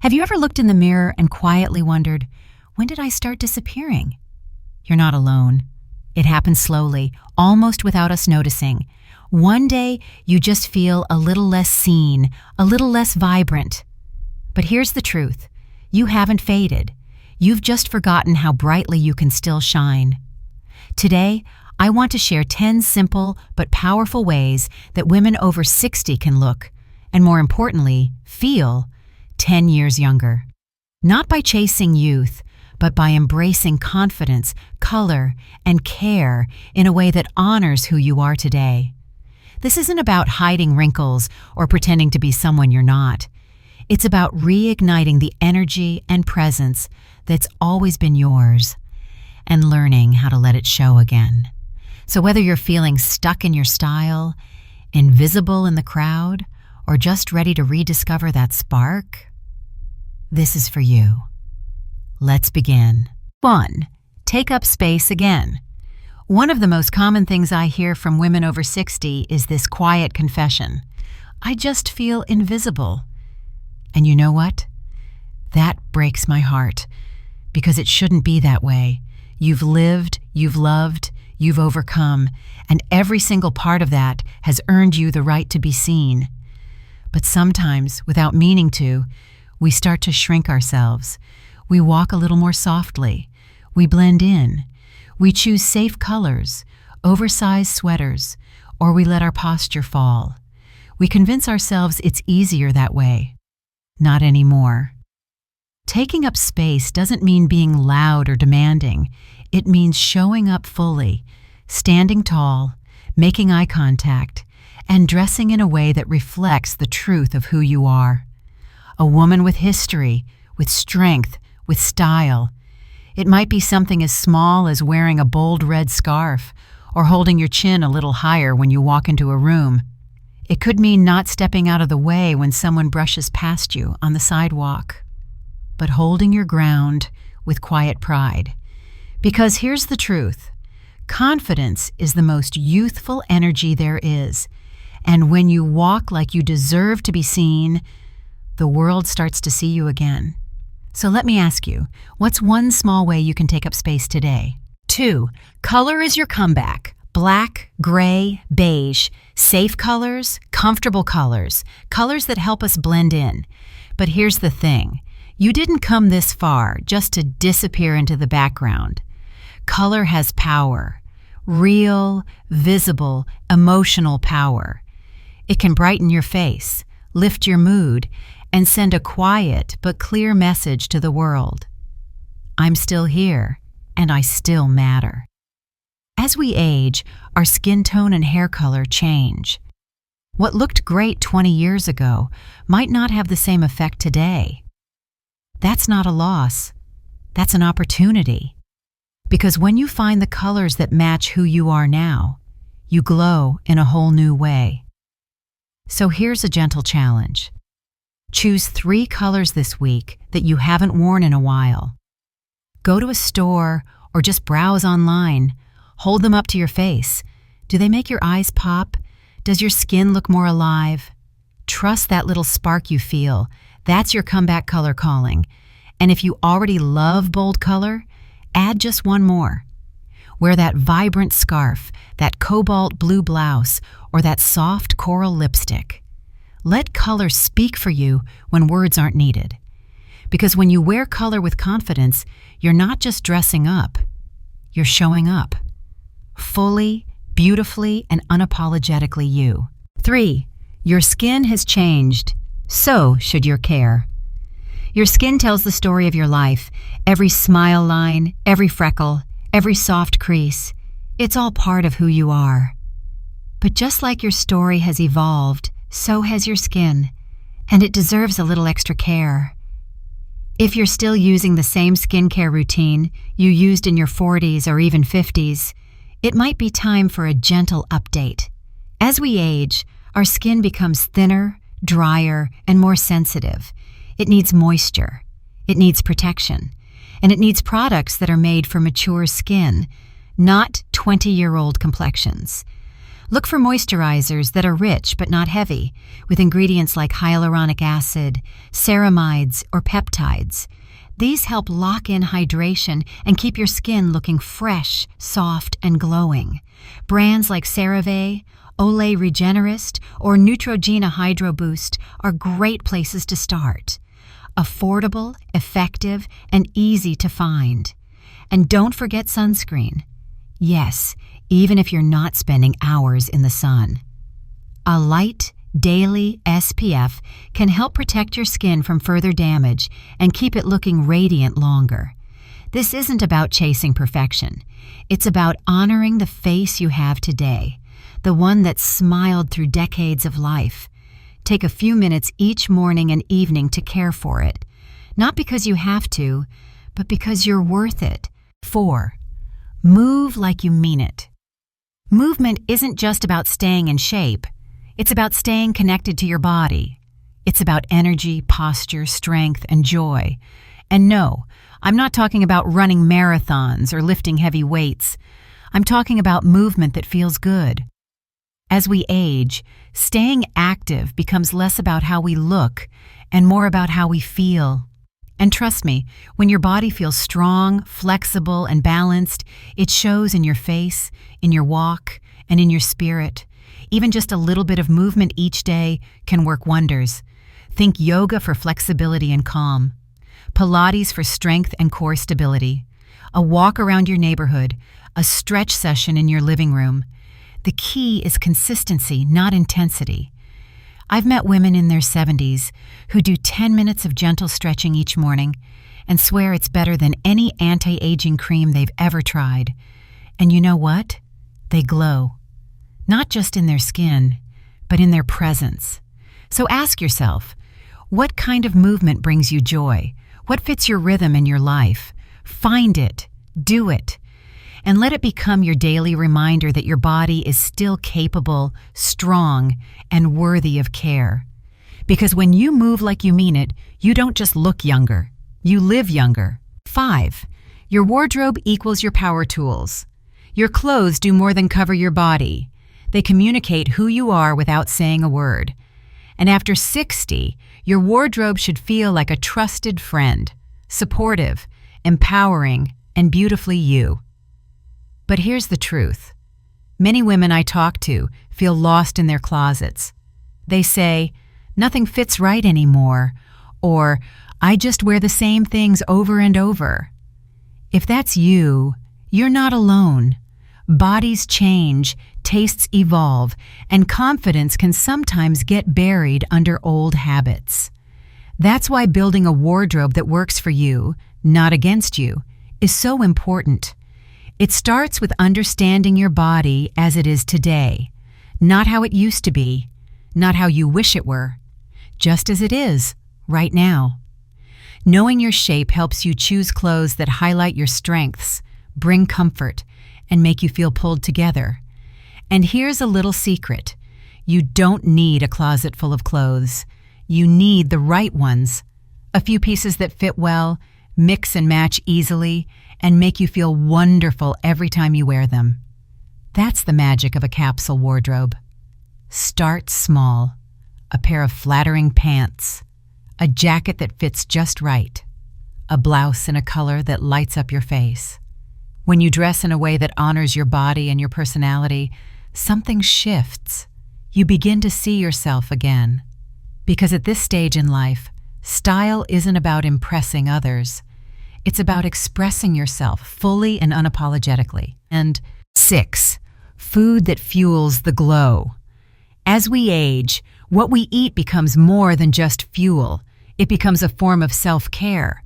Have you ever looked in the mirror and quietly wondered, when did I start disappearing? You're not alone. It happens slowly, almost without us noticing. One day, you just feel a little less seen, a little less vibrant. But here's the truth. You haven't faded. You've just forgotten how brightly you can still shine. Today, I want to share 10 simple but powerful ways that women over 60 can look, and more importantly, feel 10 years younger. Not by chasing youth, but by embracing confidence, color, and care in a way that honors who you are today. This isn't about hiding wrinkles or pretending to be someone you're not. It's about reigniting the energy and presence that's always been yours and learning how to let it show again. So whether you're feeling stuck in your style, invisible in the crowd, or just ready to rediscover that spark, this is for you. Let's begin. 1. Take up space again. One of the most common things I hear from women over 60 is this quiet confession. I just feel invisible. And you know what? That breaks my heart, because it shouldn't be that way. You've lived, you've loved, you've overcome, and every single part of that has earned you the right to be seen. But sometimes, without meaning to, we start to shrink ourselves. We walk a little more softly. We blend in. We choose safe colors, oversized sweaters, or we let our posture fall. We convince ourselves it's easier that way. Not anymore. Taking up space doesn't mean being loud or demanding. It means showing up fully, standing tall, making eye contact, and dressing in a way that reflects the truth of who you are. A woman with history, with strength, with style. It might be something as small as wearing a bold red scarf or holding your chin a little higher when you walk into a room. It could mean not stepping out of the way when someone brushes past you on the sidewalk, but holding your ground with quiet pride. Because here's the truth. Confidence is the most youthful energy there is. And when you walk like you deserve to be seen, the world starts to see you again. So let me ask you, what's one small way you can take up space today? 2. Color is your comeback. Black, gray, beige, safe colors, comfortable colors, colors that help us blend in. But here's the thing. You didn't come this far just to disappear into the background. Color has power. Real, visible, emotional power. It can brighten your face, lift your mood, and send a quiet but clear message to the world. I'm still here, and I still matter. As we age, our skin tone and hair color change. What looked great 20 years ago might not have the same effect today. That's not a loss. That's an opportunity. Because when you find the colors that match who you are now, you glow in a whole new way. So here's a gentle challenge. Choose 3 colors this week that you haven't worn in a while. Go to a store or just browse online. Hold them up to your face. Do they make your eyes pop? Does your skin look more alive? Trust that little spark you feel. That's your comeback color calling. And if you already love bold color, add just one more. Wear that vibrant scarf, that cobalt blue blouse, or that soft coral lipstick. Let color speak for you when words aren't needed. Because when you wear color with confidence, you're not just dressing up, you're showing up. Fully, beautifully, and unapologetically you. 3. Your skin has changed. So should your care. Your skin tells the story of your life. Every smile line, every freckle, every soft crease. It's all part of who you are. But just like your story has evolved, so has your skin, and it deserves a little extra care. If you're still using the same skincare routine you used in your 40s or even 50s, it might be time for a gentle update. As we age, our skin becomes thinner, drier, and more sensitive. It needs moisture, it needs protection, and it needs products that are made for mature skin, not 20-year-old complexions. Look for moisturizers that are rich but not heavy, with ingredients like hyaluronic acid, ceramides, or peptides. These help lock in hydration and keep your skin looking fresh, soft, and glowing. Brands like CeraVe, Olay Regenerist, or Neutrogena Hydro Boost are great places to start. Affordable, effective, and easy to find. And don't forget sunscreen. Yes, even if you're not spending hours in the sun. A light, daily SPF can help protect your skin from further damage and keep it looking radiant longer. This isn't about chasing perfection. It's about honoring the face you have today, the one that smiled through decades of life. Take a few minutes each morning and evening to care for it. Not because you have to, but because you're worth it. 4. Move like you mean it. Movement isn't just about staying in shape. It's about staying connected to your body. It's about energy, posture, strength, and joy. And no, I'm not talking about running marathons or lifting heavy weights. I'm talking about movement that feels good. As we age, staying active becomes less about how we look and more about how we feel. And trust me, when your body feels strong, flexible, and balanced, it shows in your face, in your walk, and in your spirit. Even just a little bit of movement each day can work wonders. Think yoga for flexibility and calm, Pilates for strength and core stability, a walk around your neighborhood, a stretch session in your living room. The key is consistency, not intensity. I've met women in their 70s who do 10 minutes of gentle stretching each morning and swear it's better than any anti-aging cream they've ever tried. And you know what? They glow. Not just in their skin, but in their presence. So ask yourself, what kind of movement brings you joy? What fits your rhythm in your life? Find it, do it, and let it become your daily reminder that your body is still capable, strong, and worthy of care. Because when you move like you mean it, you don't just look younger, you live younger. 5. Your wardrobe equals your power tools. Your clothes do more than cover your body. They communicate who you are without saying a word. And after 60, your wardrobe should feel like a trusted friend, supportive, empowering, and beautifully you. But here's the truth. Many women I talk to feel lost in their closets. They say, "Nothing fits right anymore," or "I just wear the same things over and over." If that's you, you're not alone. Bodies change, tastes evolve, and confidence can sometimes get buried under old habits. That's why building a wardrobe that works for you, not against you, is so important. It starts with understanding your body as it is today, not how it used to be, not how you wish it were, just as it is, right now. Knowing your shape helps you choose clothes that highlight your strengths, bring comfort, and make you feel pulled together. And here's a little secret. You don't need a closet full of clothes. You need the right ones. A few pieces that fit well, mix and match easily, and make you feel wonderful every time you wear them. That's the magic of a capsule wardrobe. Start small. A pair of flattering pants, a jacket that fits just right, a blouse in a color that lights up your face. When you dress in a way that honors your body and your personality, something shifts. You begin to see yourself again. Because at this stage in life, style isn't about impressing others. It's about expressing yourself fully and unapologetically. And 6, food that fuels the glow. As we age, what we eat becomes more than just fuel. It becomes a form of self-care.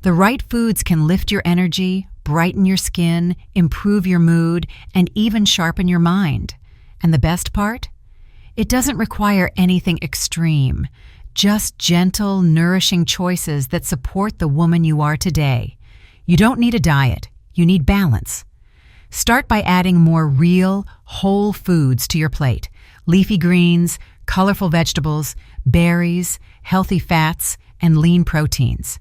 The right foods can lift your energy, brighten your skin, improve your mood, and even sharpen your mind. And the best part? It doesn't require anything extreme. Just gentle, nourishing choices that support the woman you are today. You don't need a diet. You need balance. Start by adding more real, whole foods to your plate. Leafy greens, colorful vegetables, berries, healthy fats, and lean proteins.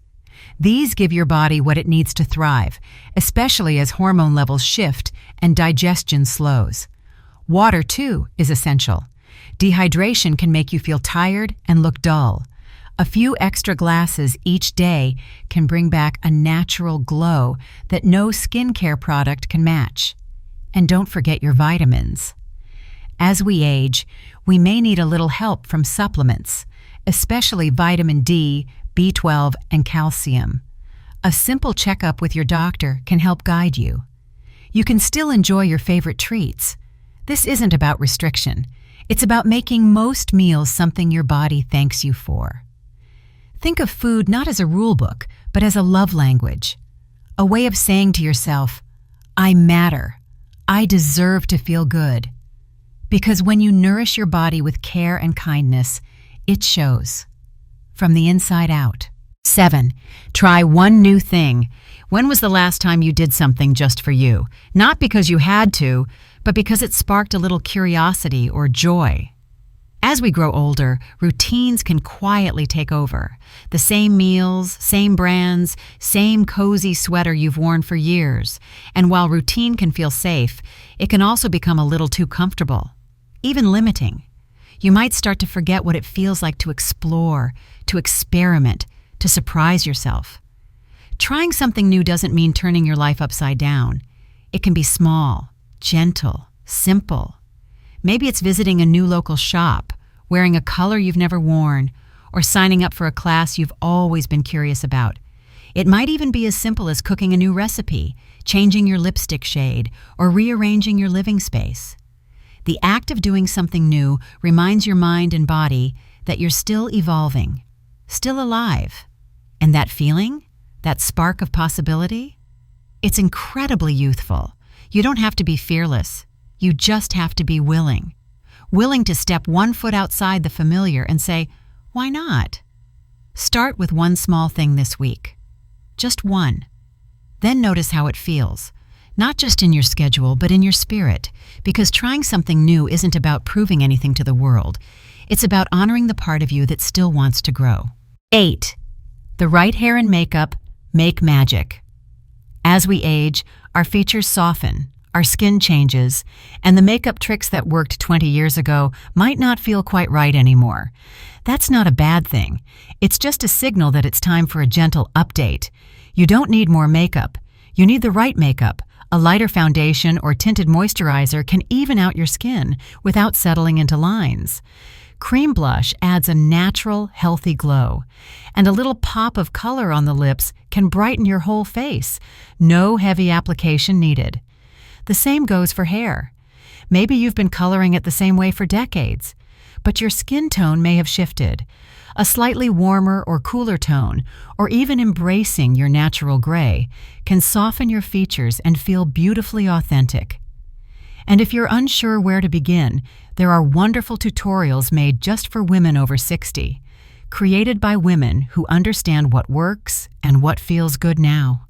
These give your body what it needs to thrive, especially as hormone levels shift and digestion slows. Water, too, is essential. Dehydration can make you feel tired and look dull. A few extra glasses each day can bring back a natural glow that no skincare product can match. And don't forget your vitamins. As we age, we may need a little help from supplements, especially vitamin D, B12, and calcium. A simple checkup with your doctor can help guide you. You can still enjoy your favorite treats. This isn't about restriction. It's about making most meals something your body thanks you for. Think of food not as a rule book, but as a love language. A way of saying to yourself, I matter. I deserve to feel good. Because when you nourish your body with care and kindness, it shows. From the inside out. 7. Try one new thing. When was the last time you did something just for you? Not because you had to, but because it sparked a little curiosity or joy. As we grow older, routines can quietly take over. The same meals, same brands, same cozy sweater you've worn for years. And while routine can feel safe, it can also become a little too comfortable, even limiting. You might start to forget what it feels like to explore, to experiment, to surprise yourself. Trying something new doesn't mean turning your life upside down. It can be small, gentle, simple. Maybe it's visiting a new local shop, wearing a color you've never worn, or signing up for a class you've always been curious about. It might even be as simple as cooking a new recipe, changing your lipstick shade, or rearranging your living space. The act of doing something new reminds your mind and body that you're still evolving, still alive. And that feeling, that spark of possibility, it's incredibly youthful. You don't have to be fearless. You just have to be willing. Willing to step one foot outside the familiar and say, why not? Start with one small thing this week. Just one. Then notice how it feels. Not just in your schedule, but in your spirit. Because trying something new isn't about proving anything to the world. It's about honoring the part of you that still wants to grow. 8. The right hair and makeup make magic. As we age, our features soften. Our skin changes, and the makeup tricks that worked 20 years ago might not feel quite right anymore. That's not a bad thing. It's just a signal that it's time for a gentle update. You don't need more makeup. You need the right makeup. A lighter foundation or tinted moisturizer can even out your skin without settling into lines. Cream blush adds a natural, healthy glow. And a little pop of color on the lips can brighten your whole face. No heavy application needed. The same goes for hair. Maybe you've been coloring it the same way for decades, but your skin tone may have shifted. A slightly warmer or cooler tone, or even embracing your natural gray, can soften your features and feel beautifully authentic. And if you're unsure where to begin, there are wonderful tutorials made just for women over 60, created by women who understand what works and what feels good now.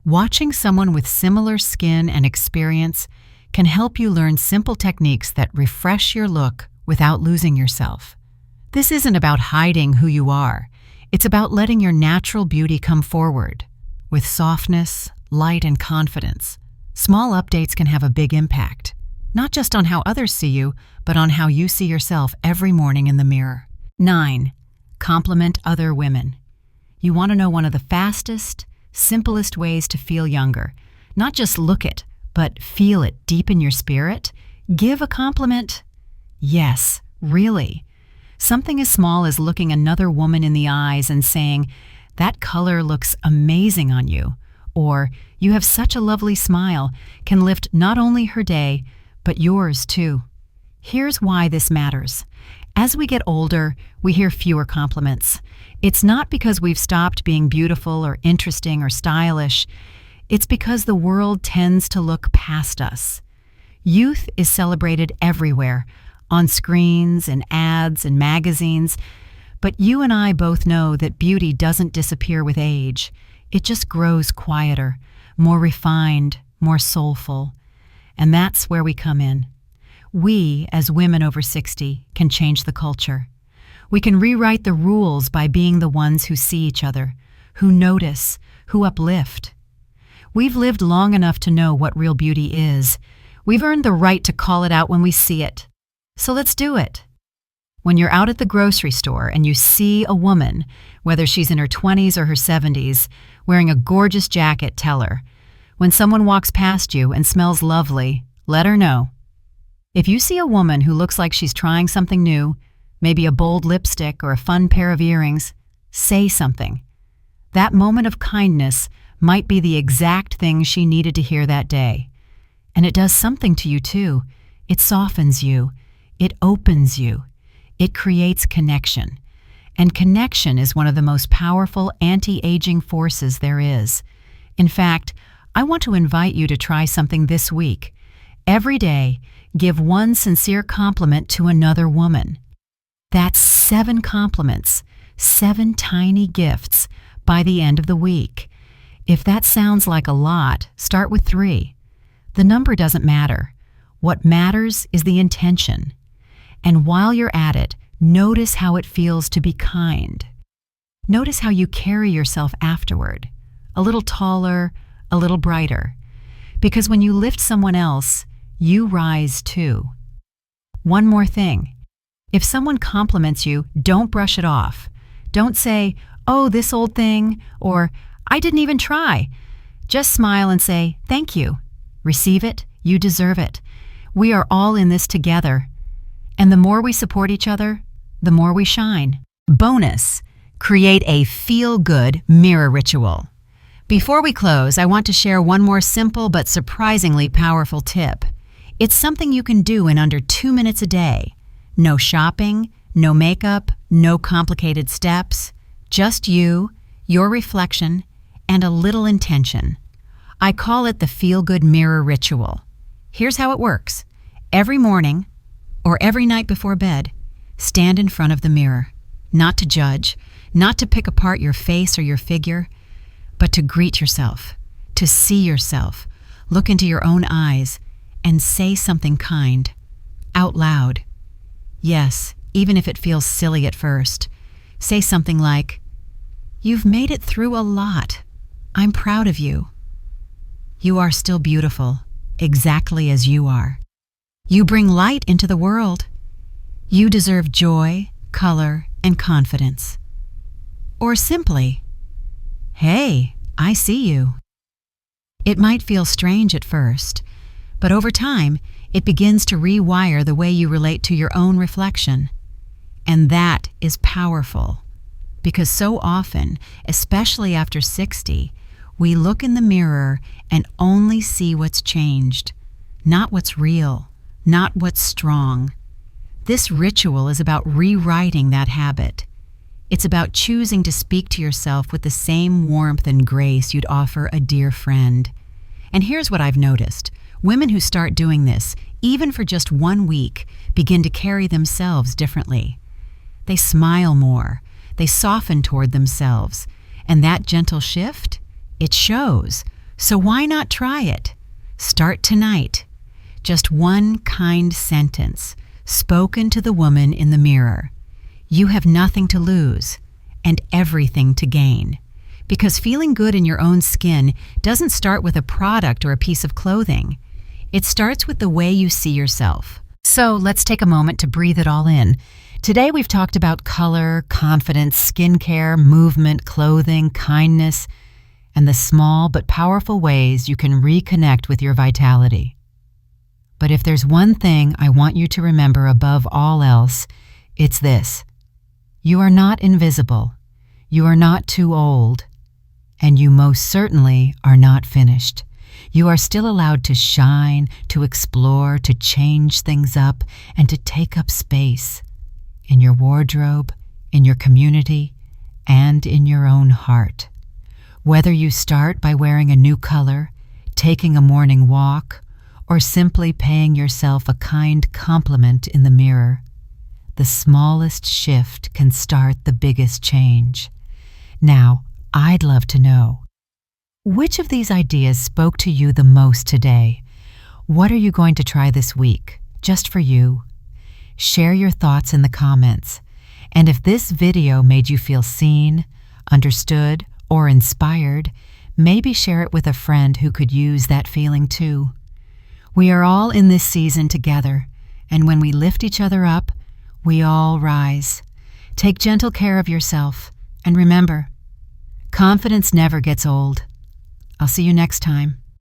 Watching someone with similar skin and experience can help you learn simple techniques that refresh your look without losing yourself. This isn't about hiding who you are. It's about letting your natural beauty come forward with softness, light, and confidence. Small updates can have a big impact, not just on how others see you, but on how you see yourself every morning in the mirror. 9. Compliment other women. You want to know one of the fastest, simplest ways to feel younger? Not just look it, but feel it deep in your spirit? Give a compliment. Yes, really. Something as small as looking another woman in the eyes and saying, "That color looks amazing on you," or "You have such a lovely smile," can lift not only her day, but yours too. Here's why this matters. As we get older, we hear fewer compliments. It's not because we've stopped being beautiful or interesting or stylish. It's because the world tends to look past us. Youth is celebrated everywhere, on screens and ads and magazines. But you and I both know that beauty doesn't disappear with age. It just grows quieter, more refined, more soulful. And that's where we come in. We, as women over 60, can change the culture. We can rewrite the rules by being the ones who see each other, who notice, who uplift. We've lived long enough to know what real beauty is. We've earned the right to call it out when we see it. So let's do it. When you're out at the grocery store and you see a woman, whether she's in her 20s or her 70s, wearing a gorgeous jacket, tell her. When someone walks past you and smells lovely, let her know. If you see a woman who looks like she's trying something new, maybe a bold lipstick or a fun pair of earrings, say something. That moment of kindness might be the exact thing she needed to hear that day. And it does something to you too. It softens you. It opens you. It creates connection. And connection is one of the most powerful anti-aging forces there is. In fact, I want to invite you to try something this week. Every day, give one sincere compliment to another woman. That's 7 compliments, 7 tiny gifts by the end of the week. If that sounds like a lot, start with 3. The number doesn't matter. What matters is the intention. And while you're at it, notice how it feels to be kind. Notice how you carry yourself afterward. A little taller, a little brighter. Because when you lift someone else, you rise too. One more thing. If someone compliments you, don't brush it off. Don't say, "Oh, this old thing," or "I didn't even try." Just smile and say, "Thank you." Receive it. You deserve it. We are all in this together. And the more we support each other, the more we shine. Bonus, create a feel-good mirror ritual. Before we close, I want to share one more simple but surprisingly powerful tip. It's something you can do in under 2 minutes a day. No shopping, no makeup, no complicated steps. Just you, your reflection, and a little intention. I call it the feel-good mirror ritual. Here's how it works. Every morning, or every night before bed, stand in front of the mirror, not to judge, not to pick apart your face or your figure, but to greet yourself, to see yourself, look into your own eyes, and say something kind, out loud. Yes, even if it feels silly at first. Say something like, "You've made it through a lot. I'm proud of you. You are still beautiful, exactly as you are. You bring light into the world. You deserve joy, color, and confidence." Or simply, "Hey, I see you." It might feel strange at first, but over time, it begins to rewire the way you relate to your own reflection. And that is powerful, because so often, especially after 60, we look in the mirror and only see what's changed, not what's real, not what's strong. This ritual is about rewriting that habit. It's about choosing to speak to yourself with the same warmth and grace you'd offer a dear friend. And here's what I've noticed. Women who start doing this, even for just 1 week, begin to carry themselves differently. They smile more. They soften toward themselves. And that gentle shift, it shows. So why not try it? Start tonight. Just one kind sentence, spoken to the woman in the mirror. You have nothing to lose and everything to gain. Because feeling good in your own skin doesn't start with a product or a piece of clothing. It starts with the way you see yourself. So let's take a moment to breathe it all in. Today we've talked about color, confidence, skincare, movement, clothing, kindness, and the small but powerful ways you can reconnect with your vitality. But if there's one thing I want you to remember above all else, it's this. You are not invisible. You are not too old. And you most certainly are not finished. You are still allowed to shine, to explore, to change things up, and to take up space in your wardrobe, in your community, and in your own heart. Whether you start by wearing a new color, taking a morning walk, or simply paying yourself a kind compliment in the mirror, the smallest shift can start the biggest change. Now, I'd love to know, which of these ideas spoke to you the most today? What are you going to try this week, just for you? Share your thoughts in the comments. And if this video made you feel seen, understood, or inspired, maybe share it with a friend who could use that feeling too. We are all in this season together, and when we lift each other up, we all rise. Take gentle care of yourself, and remember, confidence never gets old. I'll see you next time.